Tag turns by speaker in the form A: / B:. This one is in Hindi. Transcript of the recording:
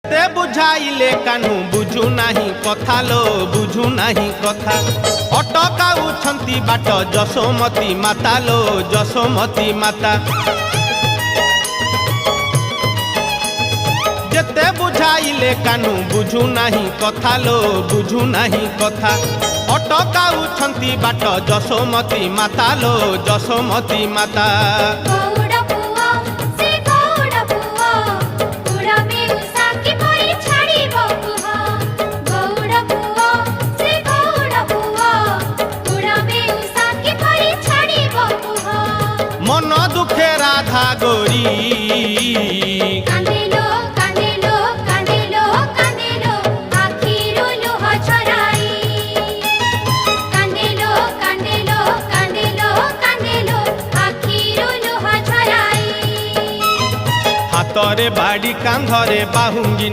A: ते बुझाइले कान्हू बुझु नाही कथा लो बुझु नाही कथा अटकाउछंती बाट जशोमती माता लो जशोमती माता जेते बुझाइले कान्हू बुझु नाही कथा लो बुझु नाही कथा अटकाउछंती बाट जशोमती माता लो जशोमती माता मन दुखे राधा गोरी
B: कांदेलो कांदेलो कांदेलो कांदेलो आखिरो लोह झराई कांदेलो कांदेलो कांदेलो कांदेलो आखिरो लोह झराई
A: हातरे बाड़ी कांधरे बाहुंगी